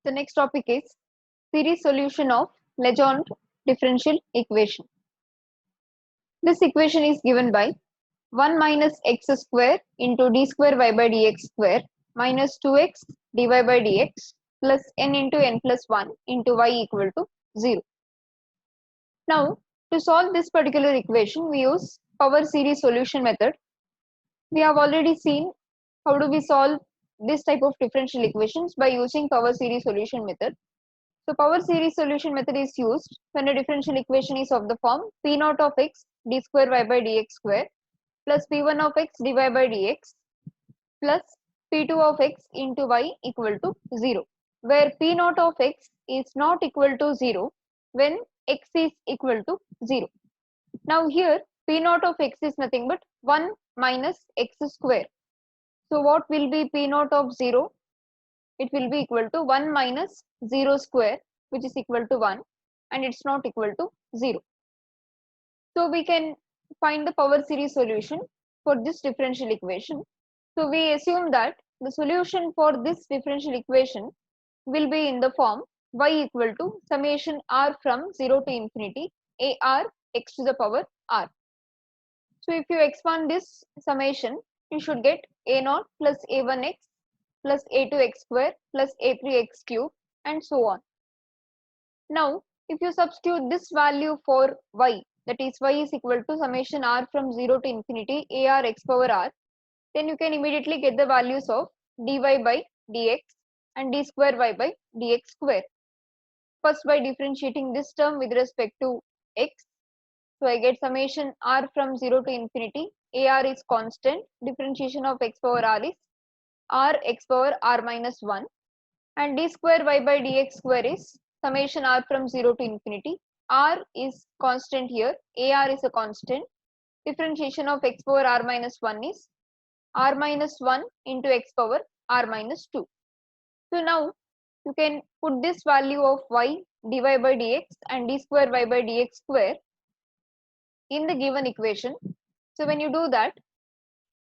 The next topic is series solution of Legendre differential equation. This equation is given by 1 minus x square into d square y by dx square minus 2x dy by dx plus n into n plus 1 into y equal to 0. Now, to solve this particular equation, we use power series solution method. We have already seen how do we solve this type of differential equations by using power series solution method. So power series solution method is used when a differential equation is of the form p naught of x d square y by dx square plus p1 of x dy by dx plus p2 of x into y equal to 0, where p naught of x is not equal to 0 when x is equal to 0. Now here p naught of x is nothing but 1 minus x square. So what will be p naught of 0? It will be equal to 1 minus 0 square, which is equal to 1, and it's not equal to 0. So we can find the power series solution for this differential equation. So we assume that the solution for this differential equation will be in the form y equal to summation r from 0 to infinity ar x to the power r. So if you expand this summation, you should get a0 plus a1x plus a2x square plus a3x cube and so on. Now, if you substitute this value for y, that is y is equal to summation r from 0 to infinity ar x power r, then you can immediately get the values of dy by dx and d square y by dx square. First, by differentiating this term with respect to x, so I get summation r from 0 to infinity, ar is constant, differentiation of x power r is r x power r minus 1, and d square y by dx square is summation r from 0 to infinity, r is constant here, ar is a constant, differentiation of x power r minus 1 is r minus 1 into x power r minus 2. So now you can put this value of y dy by dx and d square y by dx square in the given equation. So when you do that,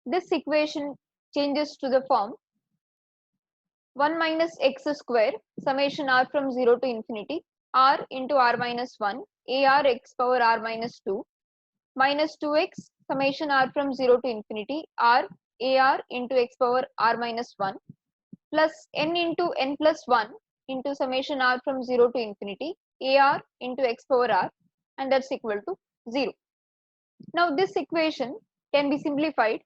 this equation changes to the form 1 minus x square summation r from 0 to infinity r into r minus 1 ar x power r minus 2 minus 2x summation r from 0 to infinity r ar into x power r minus 1 plus n into n plus 1 into summation r from 0 to infinity ar into x power r, and that's equal to 0. Now this equation can be simplified.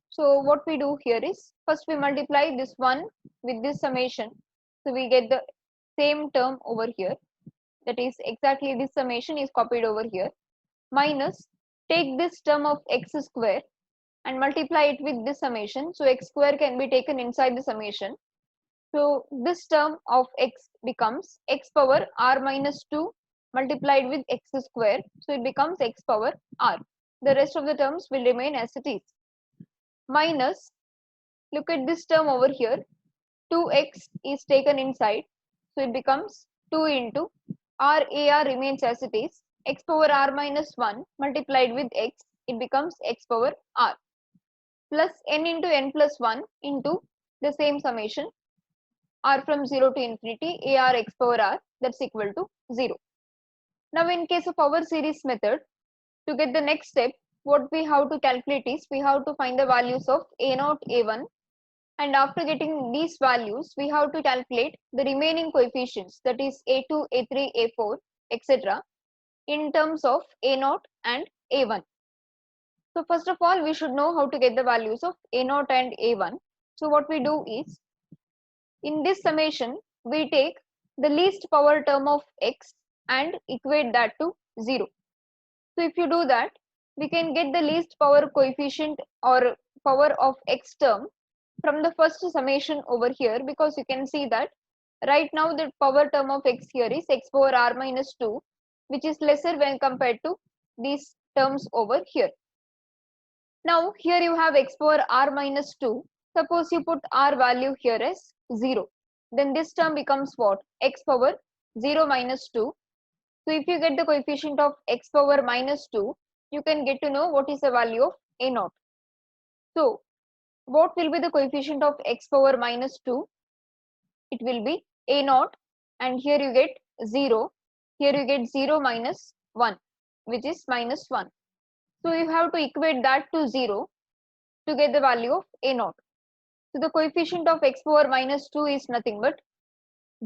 So what we do here is, first we multiply this one with this summation, so we get the same term over here, that is exactly this summation is copied over here, minus take this term of x square and multiply it with this summation, so x square can be taken inside the summation. So this term of x becomes x power r minus 2 multiplied with x square, so it becomes x power r. The rest of the terms will remain as it is. Minus, look at this term over here, 2x is taken inside, so it becomes 2 into r remains as it is, x power r minus 1 multiplied with x, it becomes x power r, plus n into n plus 1 into the same summation r from 0 to infinity ar x power r, that's equal to 0. Now in case of power series method, to get the next step, what we have to calculate is, we have to find the values of a0, a1, and after getting these values, we have to calculate the remaining coefficients, that is a2, a3, a4, etc. in terms of a0 and a1. So first of all, we should know how to get the values of a0 and a1. So what we do is, in this summation, we take the least power term of x and equate that to 0. So if you do that, we can get the least power coefficient or power of x term from the first summation over here, because you can see that right now the power term of x here is x power r minus 2, which is lesser when compared to these terms over here. Now here you have x power r minus 2. Suppose you put r value here as 0. Then this term becomes what? X power 0 minus 2. So if you get the coefficient of x power minus 2, you can get to know what is the value of a0. So what will be the coefficient of x power minus 2? It will be a naught, and here you get 0, here you get 0 minus 1, which is minus 1. So you have to equate that to 0 to get the value of a naught. So the coefficient of x power minus 2 is nothing but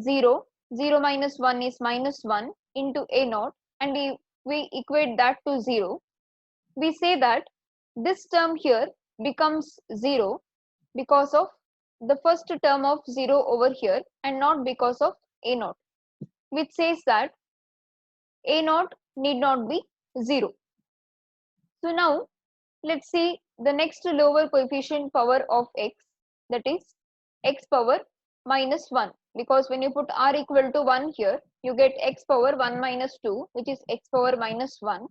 0, 0 minus 1 is minus 1 into a naught, and we equate that to 0. We say that this term here becomes 0 because of the first term of 0 over here and not because of a naught, which says that a naught need not be 0. So now let's see the next lower coefficient power of x, that is x power minus 1, because when you put r equal to 1 here, you get x power 1 minus 2, which is x power minus 1,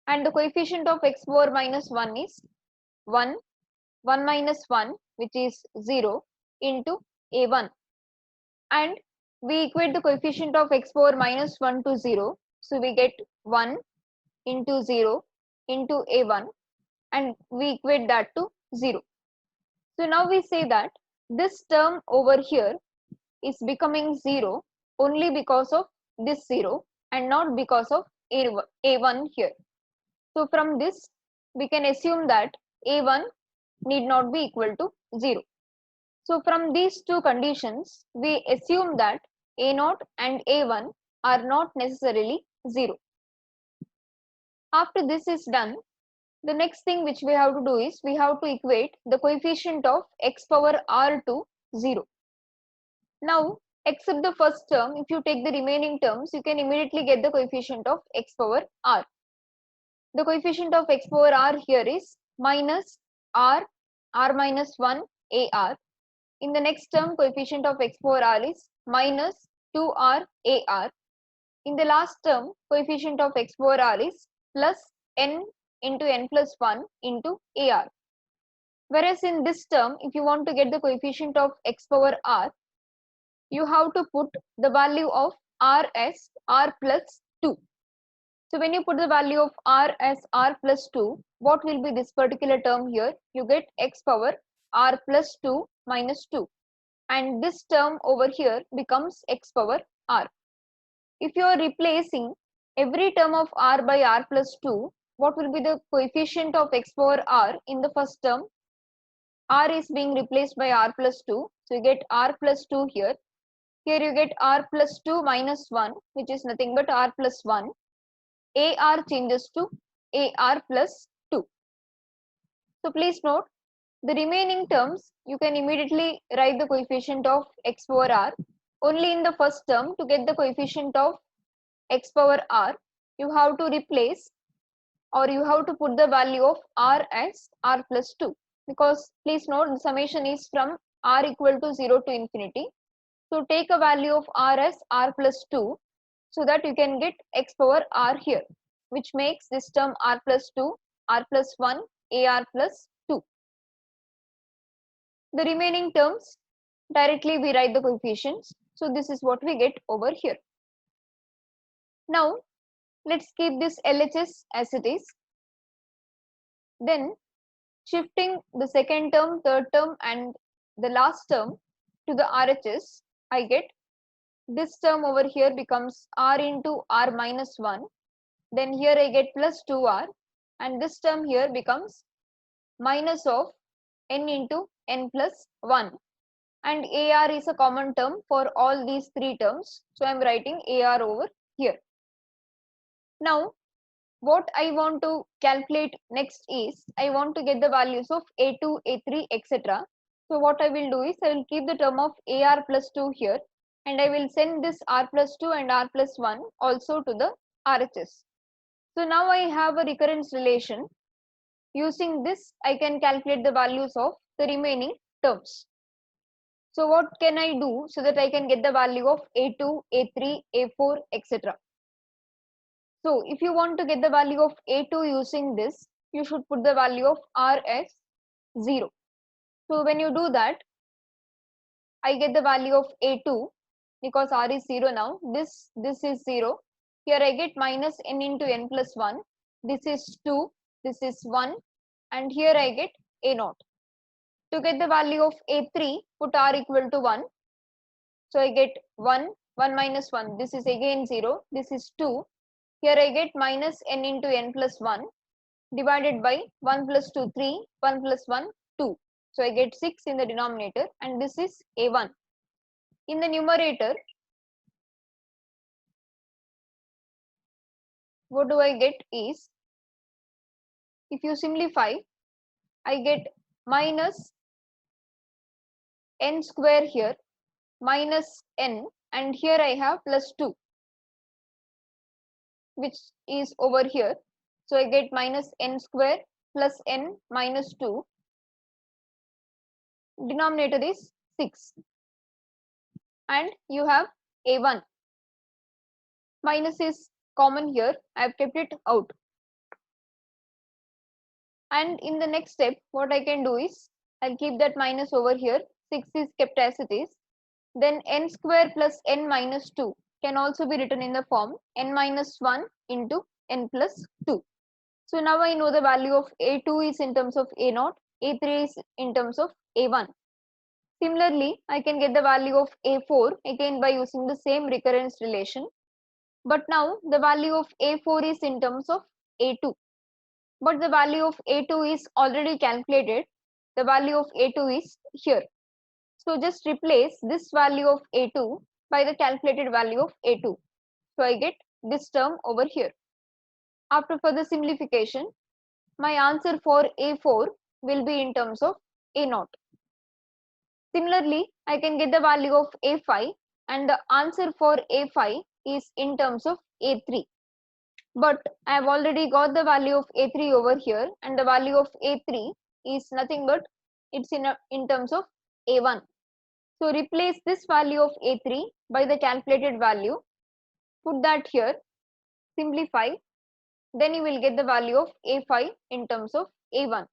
and the coefficient of x power minus 1 is 1, 1 minus 1, which is 0 into a1, and we equate the coefficient of x power minus 1 to 0, so we get 1 into 0 into a1, and we equate that to 0. So now we say that this term over here is becoming 0 only because of this 0 and not because of a1 here. So from this we can assume that a1 need not be equal to 0. So from these two conditions we assume that a0 and a1 are not necessarily 0. After this is done, the next thing which we have to do is we have to equate the coefficient of x power r to 0. Now, except the first term, if you take the remaining terms, you can immediately get the coefficient of x power r. The coefficient of x power r here is minus r minus 1 ar. In the next term, coefficient of x power r is minus 2r ar. In the last term, coefficient of x power r is plus n into n plus 1 into ar. Whereas in this term, if you want to get the coefficient of x power r, you have to put the value of r as r plus 2. So when you put the value of r as r plus 2, what will be this particular term here? You get x power r plus 2 minus 2. And this term over here becomes x power r. If you are replacing every term of r by r plus 2, what will be the coefficient of x power r in the first term? R is being replaced by r plus 2. So you get r plus 2 here. Here you get r plus 2 minus 1, which is nothing but r plus 1. AR changes to AR plus 2. So please note, the remaining terms you can immediately write the coefficient of x power r. Only in the first term, to get the coefficient of x power r, you have to replace, or you have to put the value of r as r plus 2, because please note the summation is from r equal to 0 to infinity. So take a value of r as r plus 2 so that you can get x power r here, which makes this term r plus 2, r plus 1, ar plus 2. The remaining terms, directly we write the coefficients. So this is what we get over here. Now let's keep this LHS as it is. Then shifting the second term, third term and the last term to the RHS, I get this term over here becomes r into r minus 1. Then here I get plus 2r, and this term here becomes minus of n into n plus 1. And AR is a common term for all these three terms. So I am writing AR over here. Now what I want to calculate next is I want to get the values of A2, A3, etc. So what I will do is I will keep the term of AR plus 2 here, and I will send this R plus 2 and R plus 1 also to the RHS. So now I have a recurrence relation. Using this, I can calculate the values of the remaining terms. So what can I do so that I can get the value of A2, A3, A4, etc. So if you want to get the value of A2 using this, you should put the value of R as 0. So when you do that, I get the value of A2 because R is 0 now. This is 0. Here I get minus n into n plus 1. This is 2. This is 1. And here I get A0. To get the value of A3, put R equal to 1. So I get 1, 1 minus 1, this is again 0, this is 2. Here I get minus n into n plus 1 divided by 1 plus 2, 3, 1 plus 1, 2. So I get 6 in the denominator and this is a1. In the numerator, what do I get is, if you simplify, I get minus n square here, minus n, and here I have plus 2, which is over here. So I get minus n square plus n minus 2. Denominator is 6. And you have a1. Minus is common here. I have kept it out. And in the next step, what I can do is, I'll keep that minus over here. 6 is kept as it is. Then n square plus n minus 2 can also be written in the form n minus 1 into n plus 2. So now I know the value of a2 is in terms of a0, a3 is in terms of a1. Similarly, I can get the value of a4 again by using the same recurrence relation. But now the value of a4 is in terms of a2. But the value of a2 is already calculated. The value of a2 is here. So just replace this value of a2 by the calculated value of a2. So I get this term over here. After further simplification, my answer for a4 will be in terms of a0. Similarly, I can get the value of a5 and the answer for a5 is in terms of a3. But I have already got the value of a3 over here, and the value of a3 is nothing but it's in terms of a1. So replace this value of a3 by the calculated value, put that here, simplify, then you will get the value of a5 in terms of a1.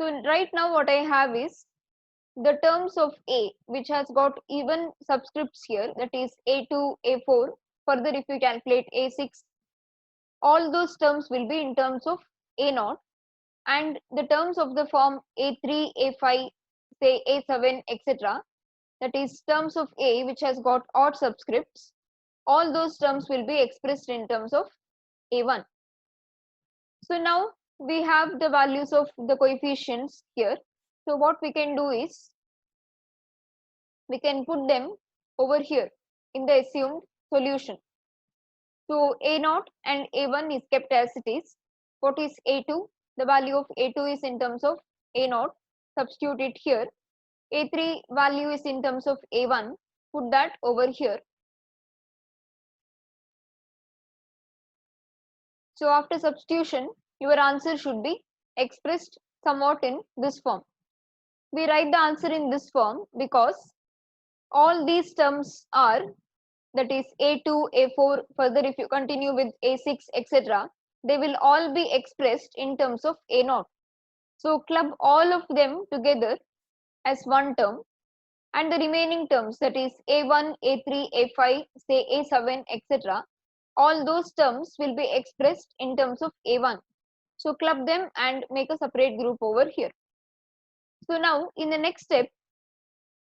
So right now what I have is the terms of a, which has got even subscripts here, that is a2, a4. Further, if you calculate a6, all those terms will be in terms of a0, and the terms of the form a3, a5, say a7, etc., that is terms of a which has got odd subscripts, all those terms will be expressed in terms of a1. So now we have the values of the coefficients here. So what we can do is, we can put them over here in the assumed solution. So a0 and a1 is kept as it is. What is a2? The value of a2 is in terms of a0. Substitute it here. a3 value is in terms of a1. Put that over here. So after substitution, your answer should be expressed somewhat in this form. We write the answer in this form because all these terms are, that is a2, a4, further if you continue with a6, etc., they will all be expressed in terms of a0. So club all of them together as one term, and the remaining terms, that is a1, a3, a5, say a7, etc., all those terms will be expressed in terms of a1. So club them and make a separate group over here. So now in the next step,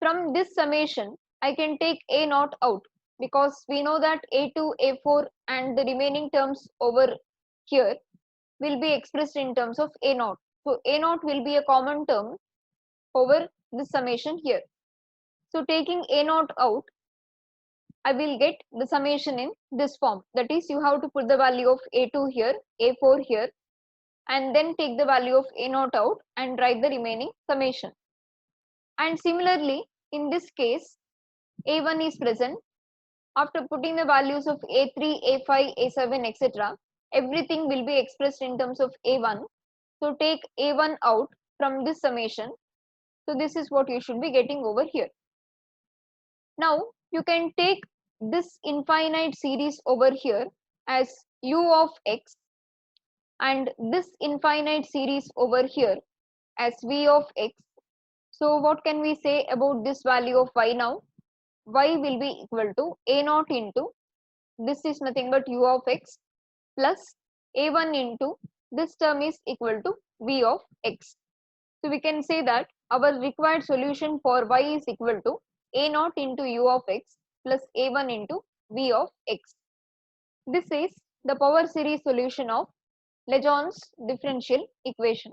from this summation, I can take a0 out, because we know that a2, a4 and the remaining terms over here will be expressed in terms of a0. So a0 will be a common term over this summation here. So taking a0 out, I will get the summation in this form. That is, you have to put the value of a2 here, a4 here, and then take the value of a0 out and write the remaining summation. And similarly, in this case, a1 is present. After putting the values of a3, a5, a7, etc., everything will be expressed in terms of a1. So take a1 out from this summation. So this is what you should be getting over here. Now you can take this infinite series over here as u of x, and this infinite series over here as v of x. So what can we say about this value of y now? Y will be equal to a0 into, this is nothing but u of x, plus a1 into, this term is equal to v of x. So we can say that our required solution for y is equal to a naught into u of x plus a1 into v of x. This is the power series solution of Lejeun's differential equation.